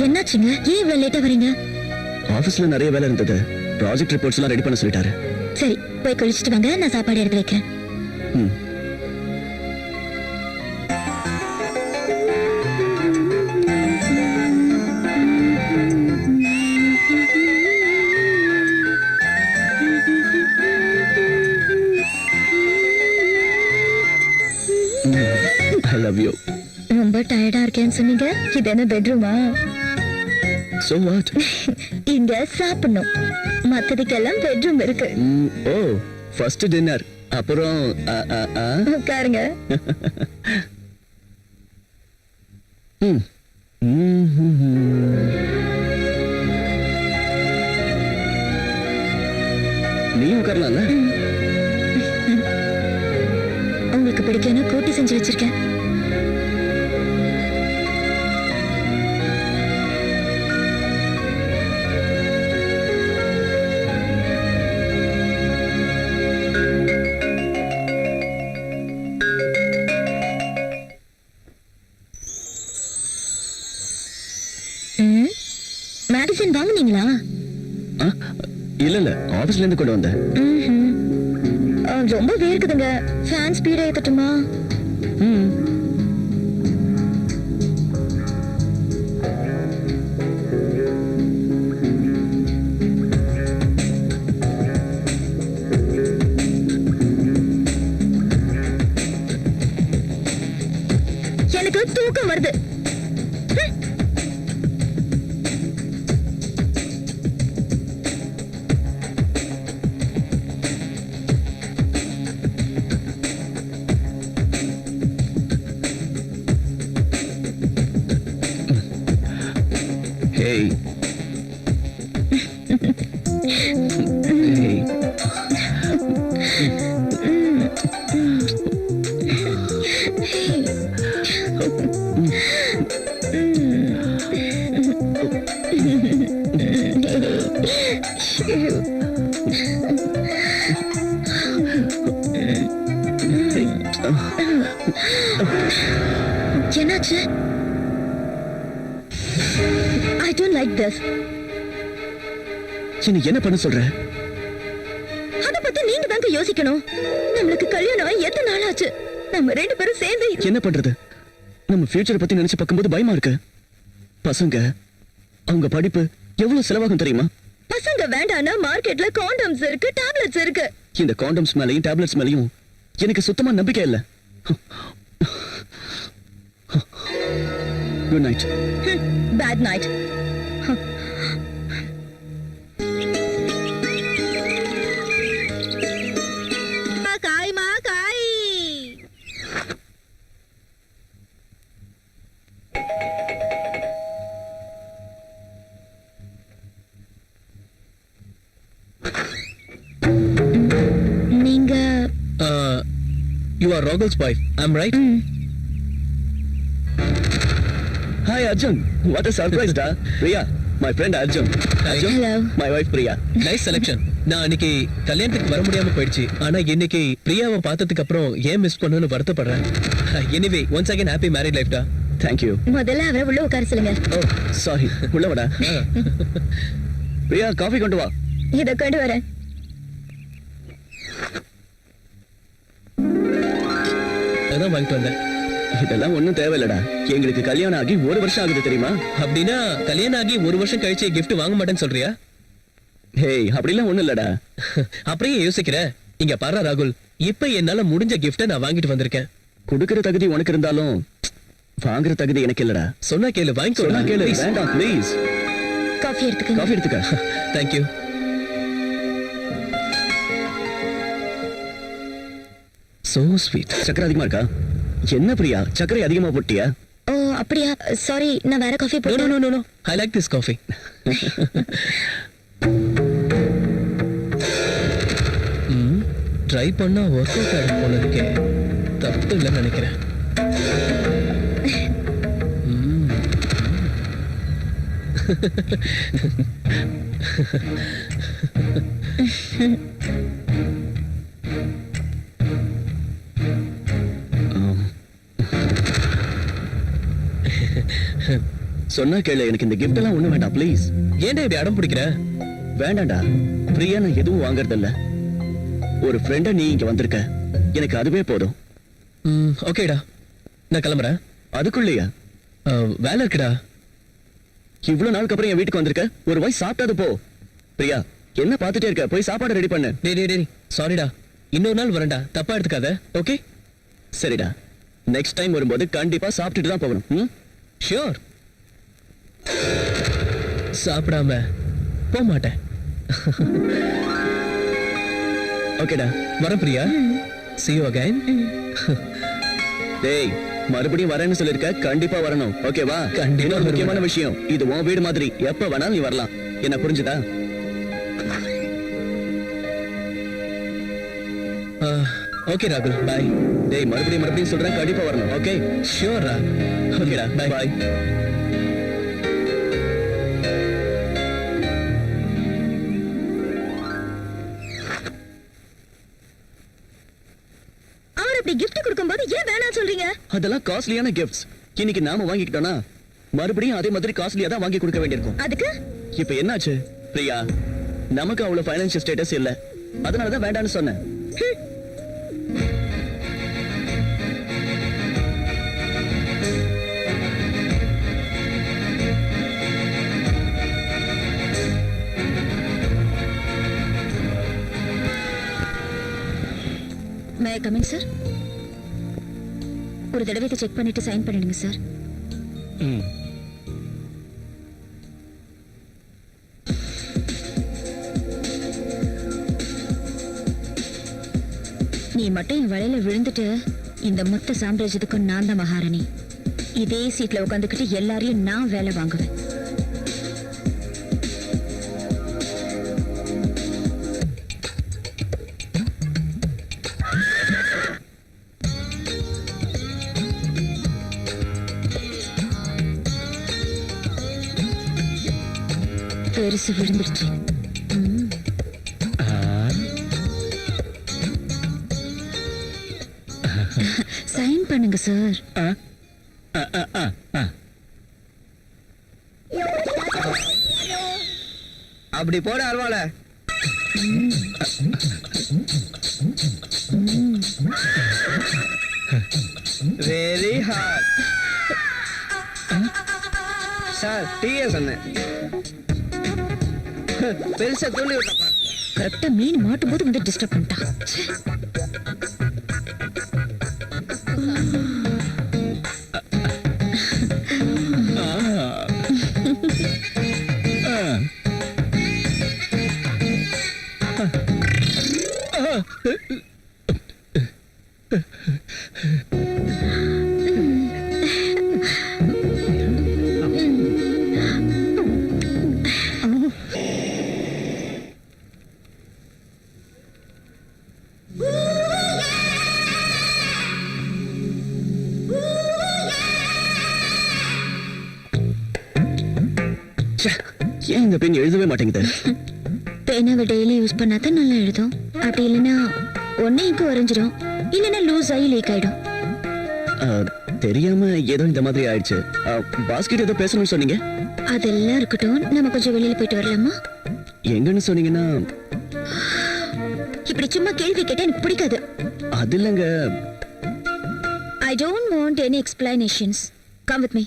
என்னாச்சுங்க? ஏன் இவ்வளவு லேட்டா வரீங்க? ஆபீஸ்ல நிறைய வேலை இருந்தது. ப்ராஜெக்ட் ரிப்போர்ட்ஸ் எல்லாம் ரெடி பண்ண சொல்லிட்டாரு. சரி, போய் குளிச்சிட்டு வாங்க, நான் சாப்பாடு எடுத்து வைக்கிறேன். I love you. ரொம்ப டயர்டா இருக்கேன்னு சொன்னீங்க. இது என்ன பெட்ரூமா? So what? இங்க சாப்பிடணும். மத்ததுக்கெல்லாம் பெட்ரூம் இருக்கு. ஓ, ஃபர்ஸ்ட் டின்னர். அப்புறம் உட்காருங்க. நீ உட்காரலாம்ல? உங்களுக்கு பிடிக்கும்னு கூட்டி செஞ்சு வச்சிருக்கேன். மேடிசன் வாங்குனீங்களா? இல்ல ஆபீஸ்ல இருந்து கொண்டு வந்தேன். ரொம்ப வேர்க்குதுங்க. Fan speedo ஏத்தட்டுமா? எனக்கு தூக்கம் வருது. Hey. Hey. என்னாச்சு? I don't like this. என்ன பண்ண சொல்ற? அத பத்தி நீங்க தாங்க யோசிக்கணும். நம்மளுக்கு கல்யாணம் எத்தனை நாள் ஆச்சு? நம்ம ரெண்டு பேரும் சேர்ந்து என்ன பண்றது? நம்ம ஃபியூச்சரை பத்தி நினைச்சு பார்க்கும்போது பயமா இருக்கு. பசங்க, அவங்க படிப்பு எவ்வளவு செலவாகும் தெரியுமா? பசங்க வேண்டானா மார்க்கெட்ல காண்டம்ஸ் இருக்கு, டேப்லெட்ஸ் இருக்கு. இந்த காண்டம்ஸ் மேலயும் டேப்லெட்ஸ் மேலயும் எனக்கு சுத்தமா நம்பிக்கை இல்ல. Good night. Bad night. Makai. நீங்க You are Ragul's wife, I'm right? Hi Arjun, what a surprise da. Priya, my friend Arjun. Arjun, hello. My wife Priya. Nice selection. நான் அன்னைக்கு கல்யாணத்துக்கு வர முடியாம போயிடுச்சு. ஆனா இன்னைக்கு பிரியாவை பார்த்ததுக்கு அப்புறம் ஏன் மிஸ் பண்ணனும்னு வருத்தப்படுறேன். Anyway, once again happy married life da. Thank you. முதல்ல அவரை உள்ள உட்கார சொல்லுங்க. Oh, sorry. உள்ள வாடா. பிரியா, காபி கொண்டு வா. இத கொண்டு வரேன். அதான் வாங்கிட்டு வந்தேன். இதெல்லாம் ஒண்ணும் தேவையில்லடா. எங்களுக்கு கல்யாணம் ஆகி 1 வருஷம் ஆகுது தெரியுமா? அப்படின்னா கல்யாணம் ஆகி 1 வருஷம் கழிச்சு gift வாங்க மாட்டேன்னு சொல்றியா? ஹேய், அப்படிலாம் ஒண்ணும் இல்லடா. அப்படியே யோசிக்கிற. இங்க பாரு ராகுல், இப்ப என்னால முடிஞ்ச gift நான் வாங்கிட்டு வந்திருக்கேன். கொடுக்கிற தகுதி உனக்கு இருந்தாலும் வாங்குற தகுதி எனக்கு இல்லடா. சொன்னா கேளு, வாங்கிக்கோ. சொன்னா கேளு. வேண்டாம் ப்ளீஸ். காஃபி எடுத்துக்கங்க. காஃபி எடுத்துக்க. Thank you. So sweet. சக்கரை அதிகமா இருக்கா? என்ன பிரியா, சக்கரை அதிகமா போட்டியா? ஓ அப்படியா, சாரி, நான் வேற காஃபி போடுறேன். No, no, no, no. I like this coffee. Try பண்ணா ஒர்க் அவுட் ஆகும் போல இருக்கே. தப்பு இல்லைன்னு நினைக்கிறேன். சொன்னா கேளு, எனக்கு இந்த gift எல்லாம் ஒண்ணு வேண்டாம் ப்ளீஸ். ஏன்டா இப்படி அடம் பிடிக்கிற? வேண்டாம்டா, பிரியா நான் எதுவும் வாங்குறதில்ல. ஒரு ஃப்ரெண்டா நீ இங்க வந்திருக்க, எனக்கு அதுவே போதும். ஓகேடா, நான் கிளம்புறேன். அதுக்குள்ளேயா? வேலை இருக்குடா. இவ்வளவு நாளுக்கு அப்புறம் என் வீட்டுக்கு வந்திருக்க, ஒரு வாய் சாப்பிட்டாது போ. பிரியா, என்ன பார்த்துட்டே இருக்க, போய் சாப்பாடு ரெடி பண்ணு. டேய் சாரிடா, இன்னொரு நாள் வரேன்டா, தப்பா எடுத்துக்காத. ஓகே சரிடா, நெக்ஸ்ட் டைம் வரும்போது கண்டிப்பா சாப்பிட்டுட்டு தான் போகணும். ஷியோர். சாப்பிடாம போக மாட்டேன். ஓகேடா, வரேன் பிரியா. see you again. டேய், மறுபடியும் வரேன்னு சொல்லிருக்க, கண்டிப்பா வரணும். ஓகேவா? கண்டிப்பா இன்னொரு வருவேன். முக்கியமான விஷயம், இது உன் வீடு மாதிரி, எப்ப வேணாலும் நீ வரலாம். என்ன புரிஞ்சுதா? ஓகே ராகுல், பாய். டேய், மறுபடியும் சொல்றேன், கண்டிப்பா வரணும். ஓகே? ஷியோரா. ஓகேடா, Bye. பாய். அவர் அப்படி gift கொடுக்கும்போது ஏன் வேணாம் சொல்றீங்க? அதெல்லாம் காஸ்ட்லியான கிஃப்ட்ஸ். இன்னைக்கு நாம வாங்கிக்கிட்டோம்னா மறுபடியும் அதே மாதிரி காஸ்ட்லியா தான் வாங்கி கொடுக்க வேண்டியிருக்கும். அதுக்கு இப்ப என்னாச்சு பிரியா? நமக்கு அவ்வளவு ஃபைனான்சியல் ஸ்டேட்டஸ் இல்ல, அதனால தான் வேண்டாம்னு சொன்னேன். மே ஐ கம் இன் சார்? ஒரு தடவை இதை செக் பண்ணிட்டு சைன் பண்ணிடுங்க சார். ம். நீ மட்டும் என் வலையில விழுந்துட்டு இந்த மொத்த சாம்ராஜ்யத்துக்கும் நான் தான் மகாராணி. இதே சீட்ல உட்காந்துக்கிட்டு எல்லாரையும் நான் வேலை வாங்குவேன். பெருசு விழுந்துருச்சு. சைன் பண்ணுங்க சார். அப்படி போட அருவால. Very hard sir. டீயே சொன்னேன், பெருசா தூண்டி விட்டப்பா. கரெக்டா மீன் மாட்டும் போது வந்து டிஸ்டர்ப் பண்ணிட்டான். ச்சே. ஏன் இந்த பெண் எழுதவே மாட்டேங்குது? பேனாவை டெய்லி யூஸ் பண்ணாதான் நல்லா எழுதும். அப்படி இல்லைன்னா ஒன்னே இங்கு வரைஞ்சிடும், இல்லைன்னா லூஸ் ஆகி லீக் ஆயிடும். தெரியாம ஏதோ இந்த மாதிரி ஆயிடுச்சு. பாஸ்கெட் ஏதோ பேசணும்னு சொன்னீங்க. அதெல்லாம் இருக்கட்டும், நம்ம கொஞ்சம் வெளியில போயிட்டு வரலாமா? எங்கன்னு சொன்னீங்கன்னா? இப்படி சும்மா கேள்வி கேட்டா எனக்கு பிடிக்காது. அது இல்லைங்க. I don't want any explanations. Come with me.